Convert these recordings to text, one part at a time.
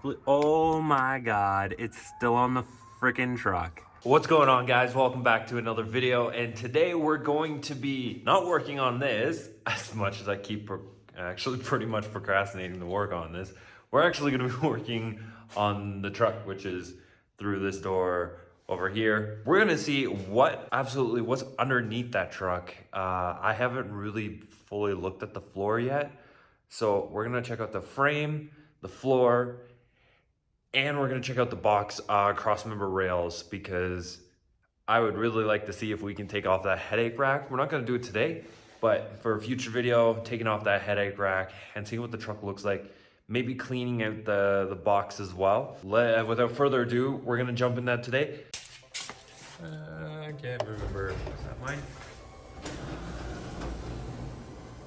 Oh my god, it's still on the freaking truck. What's going on, guys? Welcome back to another video, and today we're going to be not working on this as much as I keep actually pretty much procrastinating to work on this. We're actually going to be working on the truck, which is through this door over here. We're going to see what's underneath that truck. I haven't really fully looked at the floor yet, so we're going to check out the frame, the floor, and we're gonna check out the box crossmember rails because I would really like to see if we can take off that headache rack. We're not gonna do it today, but for a future video, taking off that headache rack and seeing what the truck looks like, maybe cleaning out the box as well. Without further ado, we're gonna jump in that today. I can't remember, is that mine?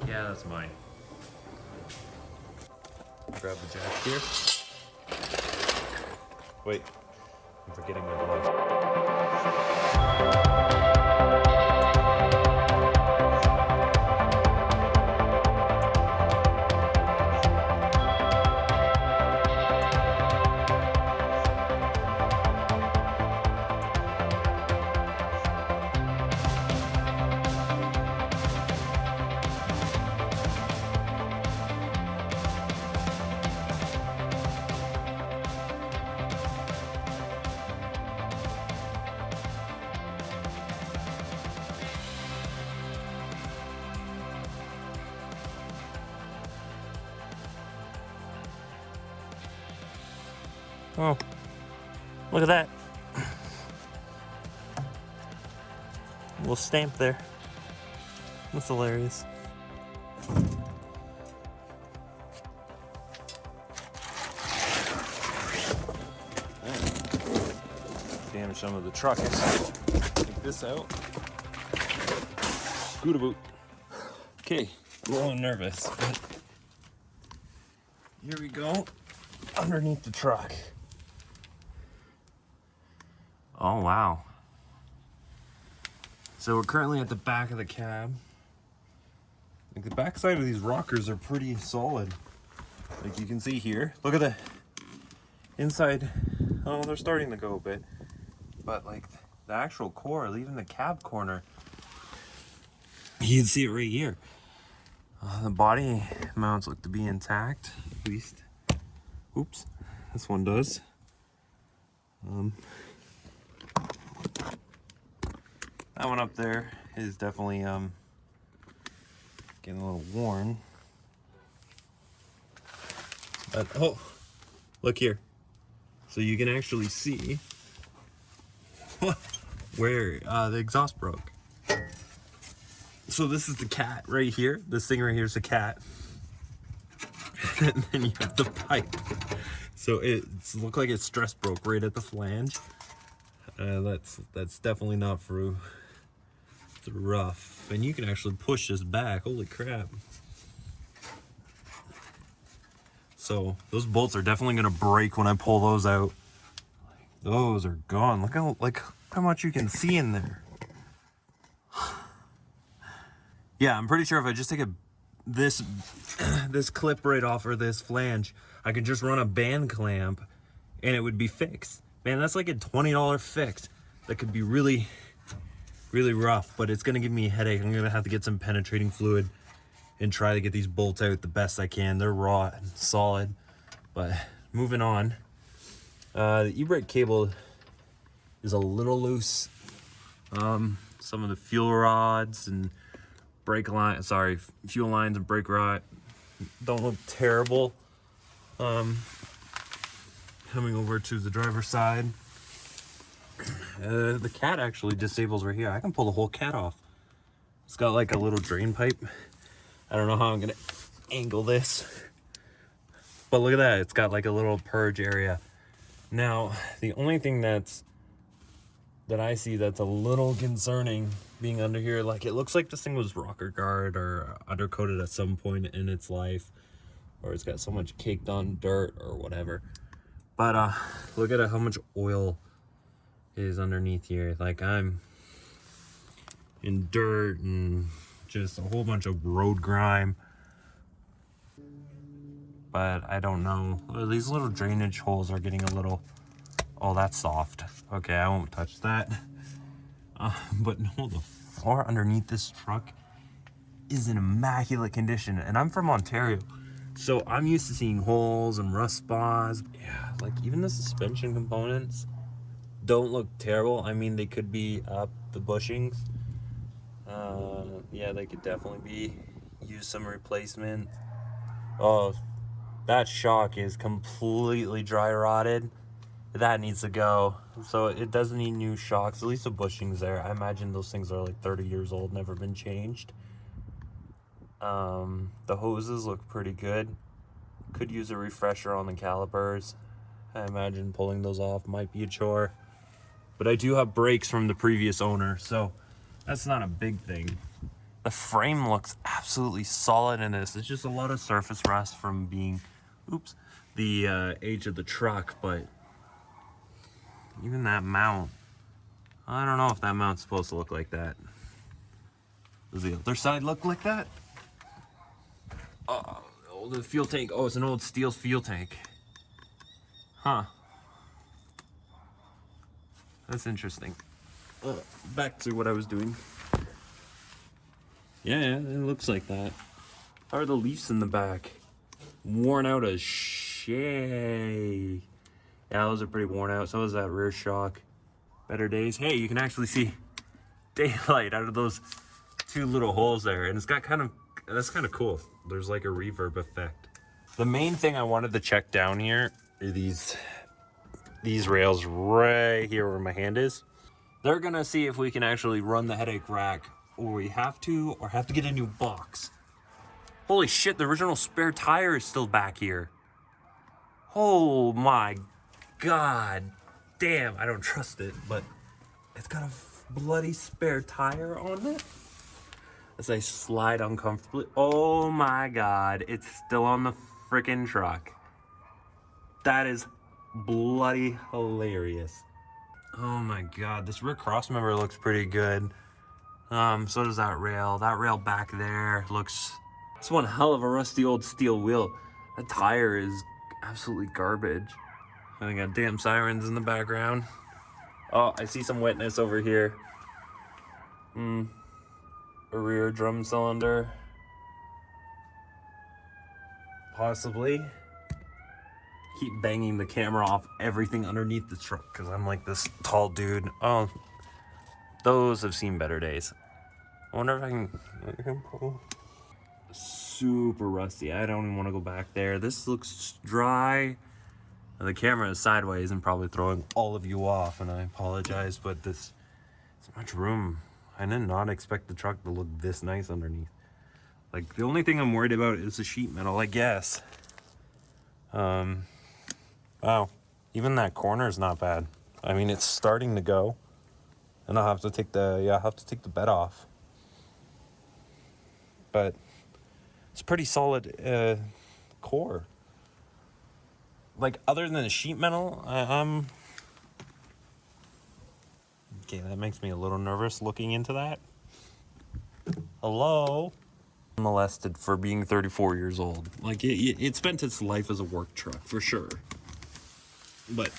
Yeah, that's mine. Grab the jack here. Wait, I'm forgetting my gloves. Oh, look at that. A little stamp there. That's hilarious. Damage some of the truck. Take this out. Scoot about. Okay, a little nervous, but here we go. Underneath the truck. Oh, wow. So we're currently at the back of the cab. Like the back side of these rockers are pretty solid. Like you can see here. Look at the inside. Oh, they're starting to go a bit. But like the actual core, even the cab corner, you can see it right here. The body mounts look to be intact, at least. Oops, this one does. That one up there is definitely getting a little worn. But oh, look here. So you can actually see where the exhaust broke. So this is the cat right here. This thing right here is the cat. And then you have the pipe. So it's look like it's stress broke right at the flange. That's definitely not through. It's rough, and you can actually push this back. Holy crap! So those bolts are definitely gonna break when I pull those out. Those are gone. Look how much you can see in there. Yeah, I'm pretty sure if I just take this clip right off, or this flange, I could just run a band clamp and it would be fixed. Man, that's like a $20 fix. That could be really rough, but it's gonna give me a headache. I'm gonna have to get some penetrating fluid and try to get these bolts out the best I can. They're raw and solid. But moving on, the e-brake cable is a little loose. Some of the fuel rods and fuel lines and brake rod don't look terrible. Coming over to the driver's side, the cat actually disables right here. I can pull the whole cat off. It's got like a little drain pipe. I don't know how I'm gonna angle this, but look at that. It's got like a little purge area. Now, the only thing that I see that's a little concerning being under here, like it looks like this thing was rocker guard or undercoated at some point in its life, or it's got so much caked on dirt or whatever. But look at how much oil is underneath here. Like I'm in dirt and just a whole bunch of road grime. but I don't know. These little drainage holes are getting a little, oh, that's soft. Okay, I won't touch that. But no, the floor underneath this truck is in immaculate condition, and I'm from Ontario, so I'm used to seeing holes and rust spots. Yeah, like even the suspension components don't look terrible. I mean, they could be up the bushings. Yeah, they could definitely use some replacement. Oh, that shock is completely dry rotted. That needs to go. So it doesn't need new shocks. At least the bushings there. I imagine those things are like 30 years old, never been changed. The hoses look pretty good. Could use a refresher on the calipers. I imagine pulling those off might be a chore. But I do have brakes from the previous owner, so that's not a big thing. The frame looks absolutely solid in this. It's just a lot of surface rust from being, oops, the age of the truck, but even that mount, I don't know if that mount's supposed to look like that. Does the other side look like that? Oh, the fuel tank. Oh, it's an old steel fuel tank. Huh. That's interesting. Back to what I was doing. Yeah, it looks like that. How are the leaves in the back? Worn out as shit. Yeah, those are pretty worn out. So is that rear shock. Better days. Hey, you can actually see daylight out of those two little holes there. And it's got that's kind of cool. There's like a reverb effect. The main thing I wanted to check down here are these rails right here where my hand is. They're gonna see if we can actually run the headache rack, or we have to get a new box. Holy shit, the original spare tire is still back here. Oh my god. Damn, I don't trust it, but it's got a bloody spare tire on it. As I slide uncomfortably. Oh my god, it's still on the freaking truck. That is bloody hilarious. Oh my god, this rear cross member looks pretty good. So does that rail. That rail back there looks... It's one hell of a rusty old steel wheel. That tire is absolutely garbage. I got damn sirens in the background. Oh, I see some wetness over here. A rear drum cylinder. Possibly. Keep banging the camera off everything underneath the truck because I'm like this tall dude. Oh, those have seen better days. I wonder if I can pull. Super rusty. I don't even want to go back there. This looks dry. The camera is sideways and probably throwing all of you off, and I apologize, but this is much room. I did not expect the truck to look this nice underneath. Like, the only thing I'm worried about is the sheet metal, I guess. Wow, even that corner is not bad. I mean, it's starting to go, and I'll have to take the bed off. But it's pretty solid core. Like, other than the sheet metal, I'm okay. That makes me a little nervous looking into that. Hello. Molested for being 34 years old. Like, it spent its life as a work truck for sure. But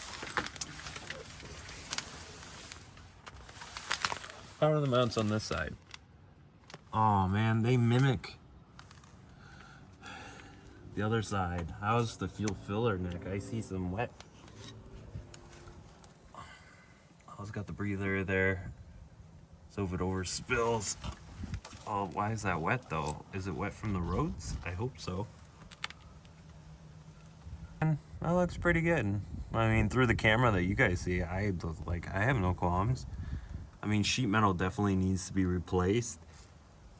how are the mounts on this side? Oh man, they mimic the other side. How's the fuel filler neck? I see some wet. Oh, it's got the breather there. So if it over spills. Oh, why is that wet though? Is it wet from the roads? I hope so. And that looks pretty good. I mean, through the camera that you guys see, I have no qualms. I mean, sheet metal definitely needs to be replaced,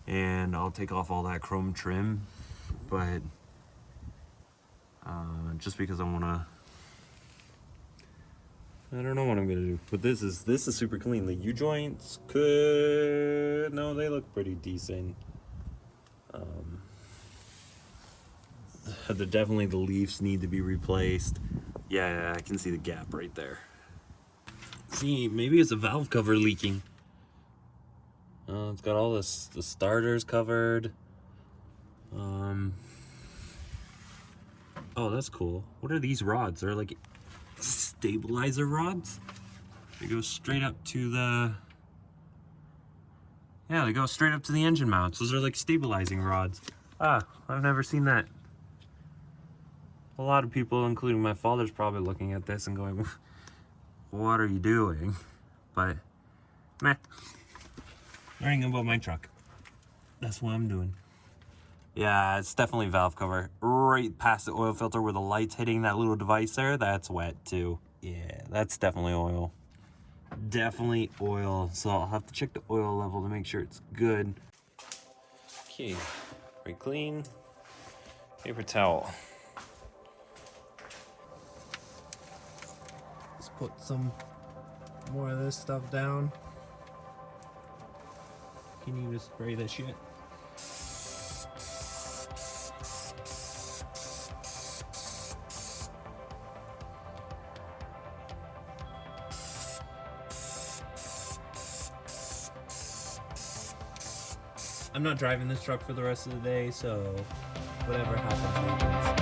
and I'll take off all that chrome trim, but just because I want to, I don't know what I'm gonna do. But this is super clean. The U-joints no, they look pretty decent. Definitely the leaves need to be replaced. Yeah, I can see the gap right there. See, maybe it's a valve cover leaking. It's got all the starters covered. Oh, that's cool. What are these rods? They're like stabilizer rods? They go straight up to the... Yeah, they go straight up to the engine mounts. Those are like stabilizing rods. Ah, I've never seen that. A lot of people, including my father's, probably looking at this and going, what are you doing? But, meh. Learning about my truck. That's what I'm doing. Yeah, it's definitely valve cover. Right past the oil filter where the light's hitting that little device there, that's wet too. Yeah, that's definitely oil. Definitely oil. So I'll have to check the oil level to make sure it's good. Okay, very clean. Paper towel. Let's put some more of this stuff down. Can you just spray this shit? I'm not driving this truck for the rest of the day, so whatever happens, happens.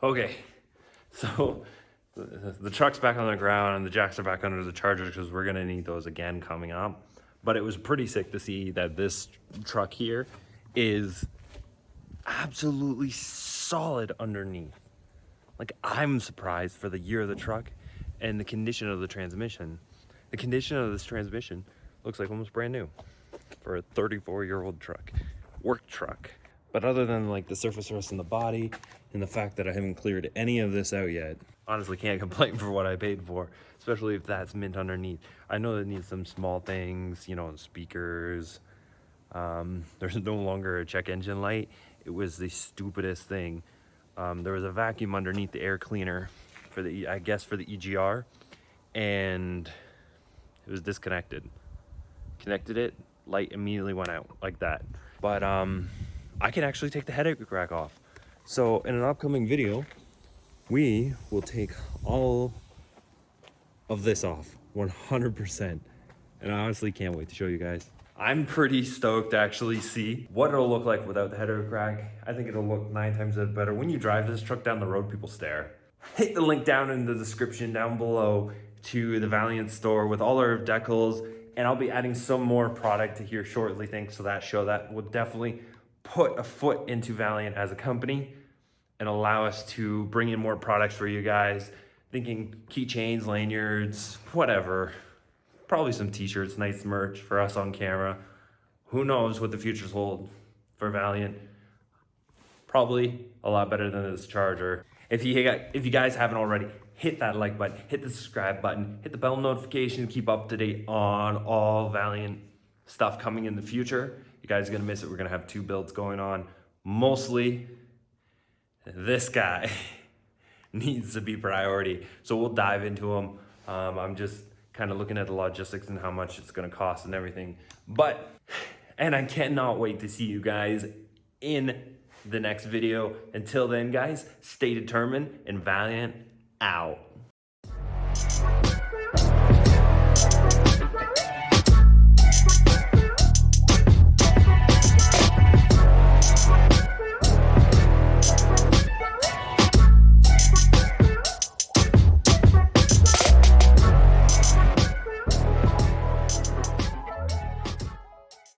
Okay, so the truck's back on the ground and the jacks are back under the chargers because we're gonna need those again coming up. But it was pretty sick to see that this truck here is absolutely solid underneath. Like, I'm surprised for the year of the truck and the condition of the transmission. The condition of this transmission looks like almost brand new for a 34-year-old truck, work truck. But other than like the surface rust in the body and the fact that I haven't cleared any of this out yet, honestly can't complain for what I paid for, especially if that's mint underneath. I know it needs some small things, you know, speakers. There's no longer a check engine light. It was the stupidest thing. There was a vacuum underneath the air cleaner for the, I guess for the EGR, and it was disconnected. Connected it, light immediately went out like that. But I can actually take the headache rack off. So in an upcoming video, we will take all of this off, 100%. And I honestly can't wait to show you guys. I'm pretty stoked to actually see what it'll look like without the headache rack. I think it'll look 9 times better. When you drive this truck down the road, people stare. Hit the link down in the description down below to the Valiant store with all our decals, and I'll be adding some more product to here shortly thanks to that show. That will definitely put a foot into Valiant as a company and allow us to bring in more products for you guys. Thinking keychains, lanyards, whatever. Probably some t-shirts, nice merch for us on camera. Who knows what the futures hold for Valiant. Probably a lot better than this charger. If you guys haven't already, hit that like button, hit the subscribe button, hit the bell notification, keep up to date on all Valiant stuff coming in the future. You guys are gonna miss it. We're gonna have 2 builds going on. Mostly this guy needs to be priority. So we'll dive into them. I'm just kind of looking at the logistics and how much it's gonna cost and everything. And I cannot wait to see you guys in the next video. Until then, guys, stay determined and Valiant out.